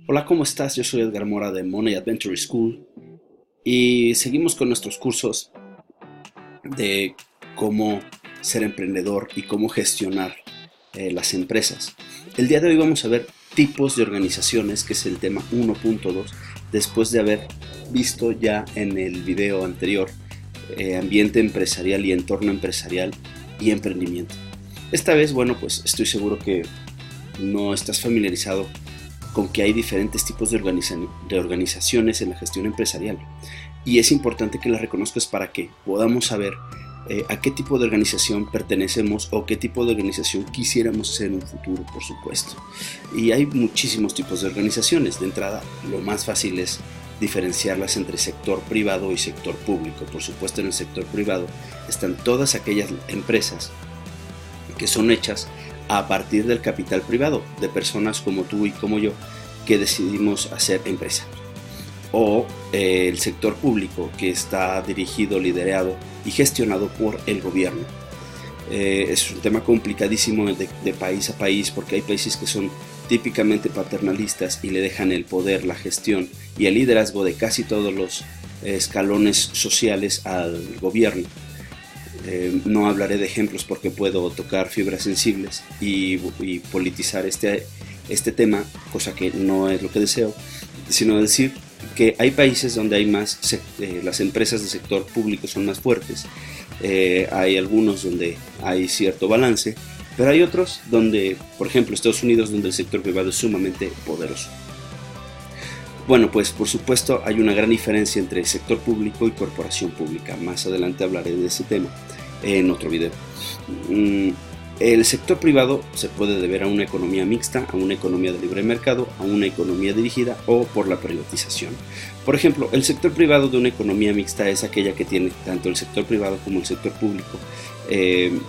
Hola, ¿cómo estás? Yo soy Edgar Mora de Money Adventure School y seguimos con nuestros cursos de cómo ser emprendedor y cómo gestionar las empresas. El día de hoy vamos a ver tipos de organizaciones, que es el tema 1.2, después de haber visto ya en el video anterior ambiente empresarial y entorno empresarial y emprendimiento. Esta vez, bueno, pues estoy seguro que no estás familiarizado con que hay diferentes tipos de organizaciones en la gestión empresarial. Y es importante que las reconozcas para que podamos saber a qué tipo de organización pertenecemos o qué tipo de organización quisiéramos ser en un futuro, por supuesto. Y hay muchísimos tipos de organizaciones. De entrada, lo más fácil es diferenciarlas entre sector privado y sector público. Por supuesto, en el sector privado están todas aquellas empresas que son hechas a partir del capital privado, de personas como tú y como yo, que decidimos hacer empresa. O el sector público, que está dirigido, liderado y gestionado por el gobierno. Es un tema complicadísimo de país a país, porque hay países que son típicamente paternalistas y le dejan el poder, la gestión y el liderazgo de casi todos los escalones sociales al gobierno. No hablaré de ejemplos porque puedo tocar fibras sensibles y politizar este tema, cosa que no es lo que deseo, sino decir que hay países donde hay más, las empresas del sector público son más fuertes, hay algunos donde hay cierto balance, pero hay otros donde, por ejemplo, Estados Unidos, donde el sector privado es sumamente poderoso. Bueno, pues por supuesto hay una gran diferencia entre sector público y corporación pública. Más adelante hablaré de ese tema en otro video. Mm, El sector privado se puede deber a una economía mixta, a una economía de libre mercado, a una economía dirigida o por la privatización. Por ejemplo, el sector privado de una economía mixta es aquella que tiene tanto el sector privado como el sector público.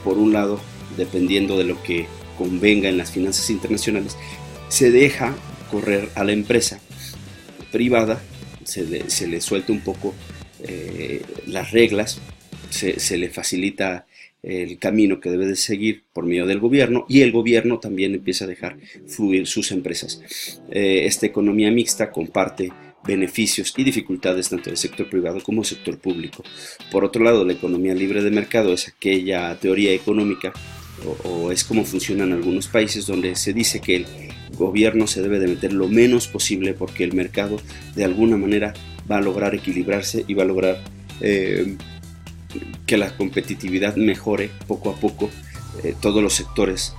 Por un lado, dependiendo de lo que convenga en las finanzas internacionales, se deja correr a la empresa privada, se le suelta un poco las reglas, se le facilita el camino que debe de seguir por medio del gobierno, y el gobierno también empieza a dejar fluir sus empresas. Esta economía mixta comparte beneficios y dificultades tanto del sector privado como del sector público. Por otro lado, la economía libre de mercado es aquella teoría económica o es como funciona en algunos países, donde se dice que el gobierno se debe de meter lo menos posible porque el mercado de alguna manera va a lograr equilibrarse y va a lograr que la competitividad mejore poco a poco, todos los sectores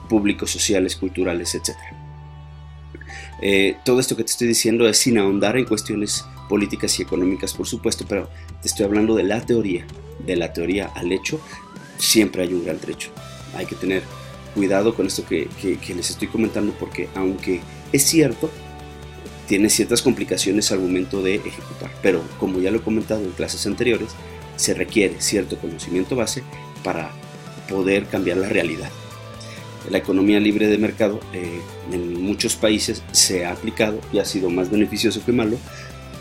públicos, sociales, culturales, etcétera. Todo esto que te estoy diciendo es sin ahondar en cuestiones políticas y económicas, por supuesto, pero te estoy hablando de la teoría. De la teoría al hecho siempre hay un gran trecho. Hay que tener cuidado con esto que les estoy comentando, porque aunque es cierto, tiene ciertas complicaciones al momento de ejecutar, pero como ya lo he comentado en clases anteriores, se requiere cierto conocimiento base para poder cambiar la realidad. La economía libre de mercado en muchos países se ha aplicado y ha sido más beneficioso que malo,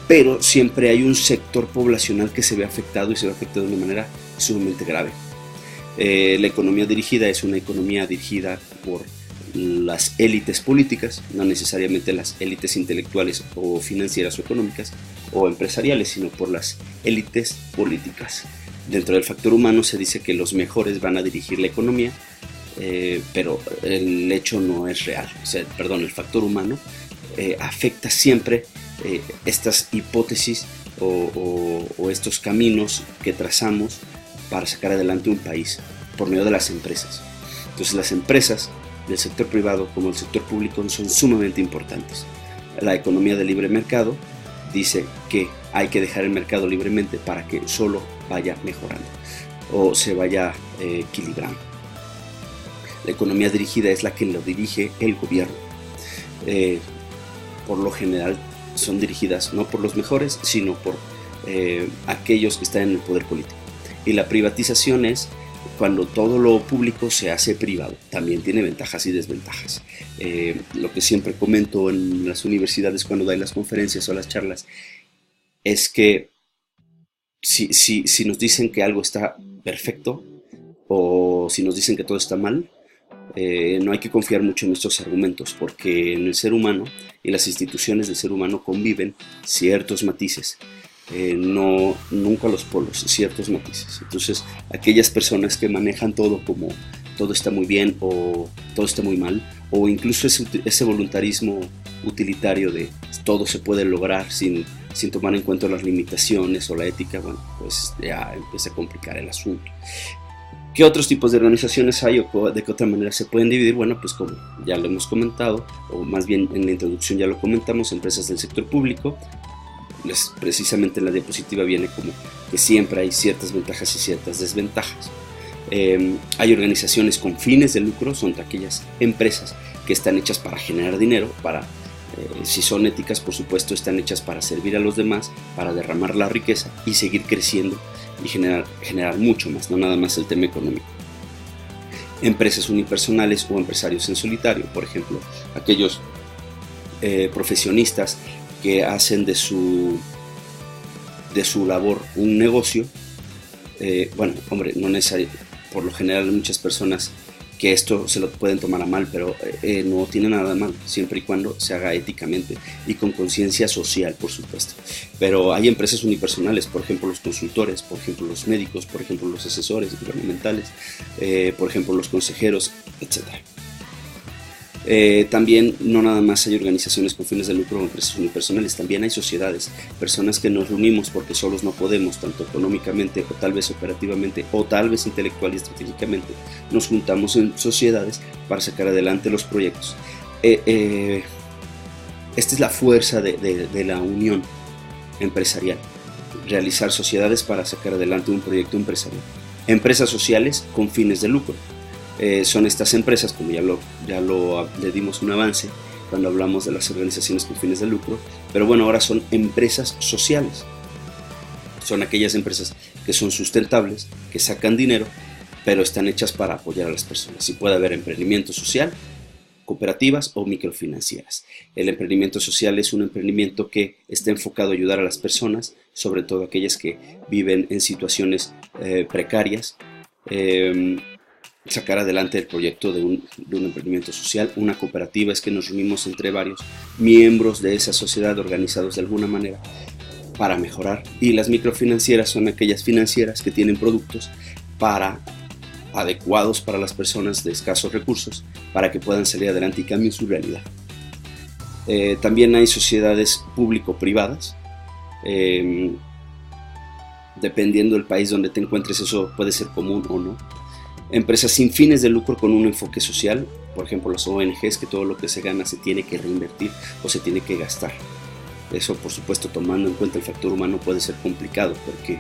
pero siempre hay un sector poblacional que se ve afectado, y se ve afectado de una manera sumamente grave. La economía dirigida es una economía dirigida por las élites políticas, no necesariamente las élites intelectuales o financieras o económicas o empresariales, sino por las élites políticas. Dentro del factor humano se dice que los mejores van a dirigir la economía, pero el hecho no es real. O sea, perdón, el factor humano afecta siempre estas hipótesis o estos caminos que trazamos para sacar adelante un país por medio de las empresas. Entonces, las empresas del sector privado como el sector público son sumamente importantes. La economía de libre mercado dice que hay que dejar el mercado libremente para que solo vaya mejorando o se vaya equilibrando. La economía dirigida es la que lo dirige el gobierno. Por lo general son dirigidas no por los mejores, sino por aquellos que están en el poder político. Y la privatización es cuando todo lo público se hace privado. También tiene ventajas y desventajas. Lo que siempre comento en las universidades cuando doy las conferencias o las charlas es que si nos dicen que algo está perfecto o si nos dicen que todo está mal, No hay que confiar mucho en estos argumentos porque en el ser humano y las instituciones del ser humano conviven ciertos matices, no, nunca los polos, ciertos matices. Entonces, aquellas personas que manejan todo como todo está muy bien o todo está muy mal, o incluso ese voluntarismo utilitario de todo se puede lograr sin tomar en cuenta las limitaciones o la ética, bueno, pues ya empieza a complicar el asunto. ¿Qué otros tipos de organizaciones hay o de qué otra manera se pueden dividir? Bueno, pues como ya lo hemos comentado, o más bien en la introducción ya lo comentamos, empresas del sector público. Precisamente en la diapositiva viene como que siempre hay ciertas ventajas y ciertas desventajas. Hay organizaciones con fines de lucro, son aquellas empresas que están hechas para generar dinero, si son éticas, por supuesto, están hechas para servir a los demás, para derramar la riqueza y seguir creciendo y generar mucho más, no nada más el tema económico. Empresas unipersonales o empresarios en solitario, por ejemplo, aquellos profesionistas que hacen de su labor un negocio. Bueno, hombre, no necesariamente, por lo general muchas personas que esto se lo pueden tomar a mal, pero no tiene nada de mal, siempre y cuando se haga éticamente y con conciencia social, por supuesto. Pero hay empresas unipersonales, por ejemplo los consultores, por ejemplo los médicos, por ejemplo los asesores gubernamentales, por ejemplo los consejeros, etc. También no nada más hay organizaciones con fines de lucro o empresas unipersonales, también hay sociedades, personas que nos reunimos porque solos no podemos, tanto económicamente o tal vez operativamente o tal vez intelectual y estratégicamente, nos juntamos en sociedades para sacar adelante los proyectos. Esta es la fuerza de la unión empresarial, realizar sociedades para sacar adelante un proyecto empresarial. Empresas sociales con fines de lucro. Son estas empresas, como le dimos un avance cuando hablamos de las organizaciones con fines de lucro, pero bueno, ahora son empresas sociales. Son aquellas empresas que son sustentables, que sacan dinero, pero están hechas para apoyar a las personas. Y puede haber emprendimiento social, cooperativas o microfinancieras. El emprendimiento social es un emprendimiento que está enfocado a ayudar a las personas, sobre todo aquellas que viven en situaciones precarias, sacar adelante el proyecto de un emprendimiento social. Una cooperativa es que nos reunimos entre varios miembros de esa sociedad organizados de alguna manera para mejorar. Y las microfinancieras son aquellas financieras que tienen productos adecuados para las personas de escasos recursos para que puedan salir adelante y cambien su realidad. También hay sociedades público-privadas. Dependiendo del país donde te encuentres, eso puede ser común o no. Empresas sin fines de lucro con un enfoque social, por ejemplo las ONGs, que todo lo que se gana se tiene que reinvertir o se tiene que gastar. Eso, por supuesto, tomando en cuenta el factor humano, puede ser complicado porque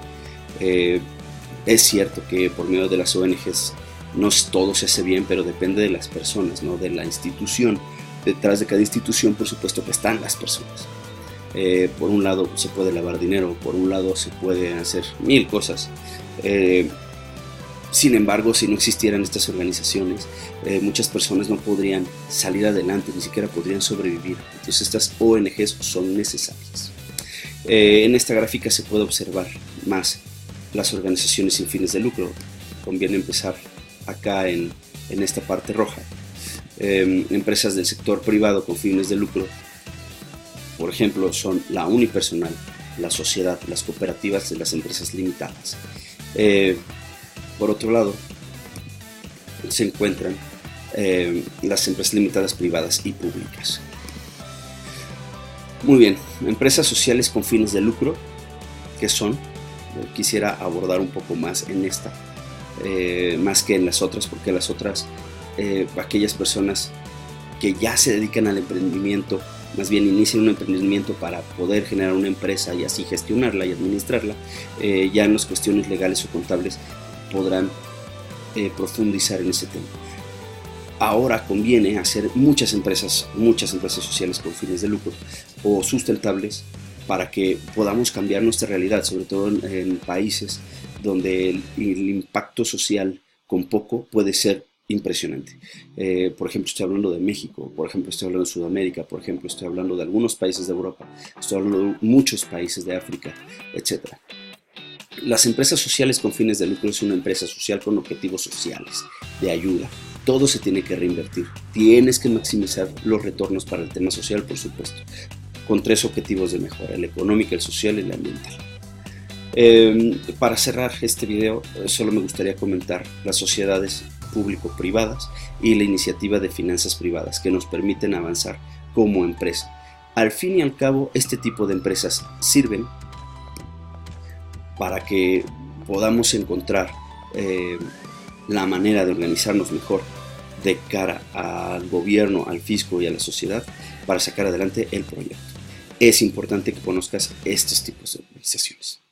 es cierto que por medio de las ONGs no todo se hace bien, pero depende de las personas, ¿no? De la institución. Detrás de cada institución, por supuesto, que están las personas. Por un lado se puede lavar dinero, por un lado se puede hacer mil cosas. Sin embargo, si no existieran estas organizaciones, muchas personas no podrían salir adelante, ni siquiera podrían sobrevivir. Entonces estas ONGs son necesarias. En esta gráfica se puede observar más las organizaciones sin fines de lucro. Conviene empezar acá en esta parte roja. Empresas del sector privado con fines de lucro, por ejemplo, son la unipersonal, la sociedad, las cooperativas de las empresas limitadas. Por otro lado, se encuentran las empresas limitadas privadas y públicas. Muy bien, empresas sociales con fines de lucro, ¿qué son? Quisiera abordar un poco más en esta, más que en las otras, porque las otras, aquellas personas que ya se dedican al emprendimiento, más bien inician un emprendimiento para poder generar una empresa y así gestionarla y administrarla, ya en las cuestiones legales o contables podrán profundizar en ese tema. Ahora conviene hacer muchas empresas sociales con fines de lucro o sustentables para que podamos cambiar nuestra realidad, sobre todo en países donde el impacto social con poco puede ser impresionante. Por ejemplo, estoy hablando de México, por ejemplo, estoy hablando de Sudamérica, por ejemplo, estoy hablando de algunos países de Europa, estoy hablando de muchos países de África, etc. Las empresas sociales con fines de lucro es una empresa social con objetivos sociales, de ayuda. todo se tiene que reinvertir. Tienes que maximizar los retornos para el tema social, por supuesto, con 3 objetivos de mejora: el económico, el social y el ambiental. Para cerrar este video, solo me gustaría comentar las sociedades público-privadas y la iniciativa de finanzas privadas que nos permiten avanzar como empresa. Al fin y al cabo, este tipo de empresas sirven para que podamos encontrar la manera de organizarnos mejor de cara al gobierno, al fisco y a la sociedad para sacar adelante el proyecto. Es importante que conozcas estos tipos de organizaciones.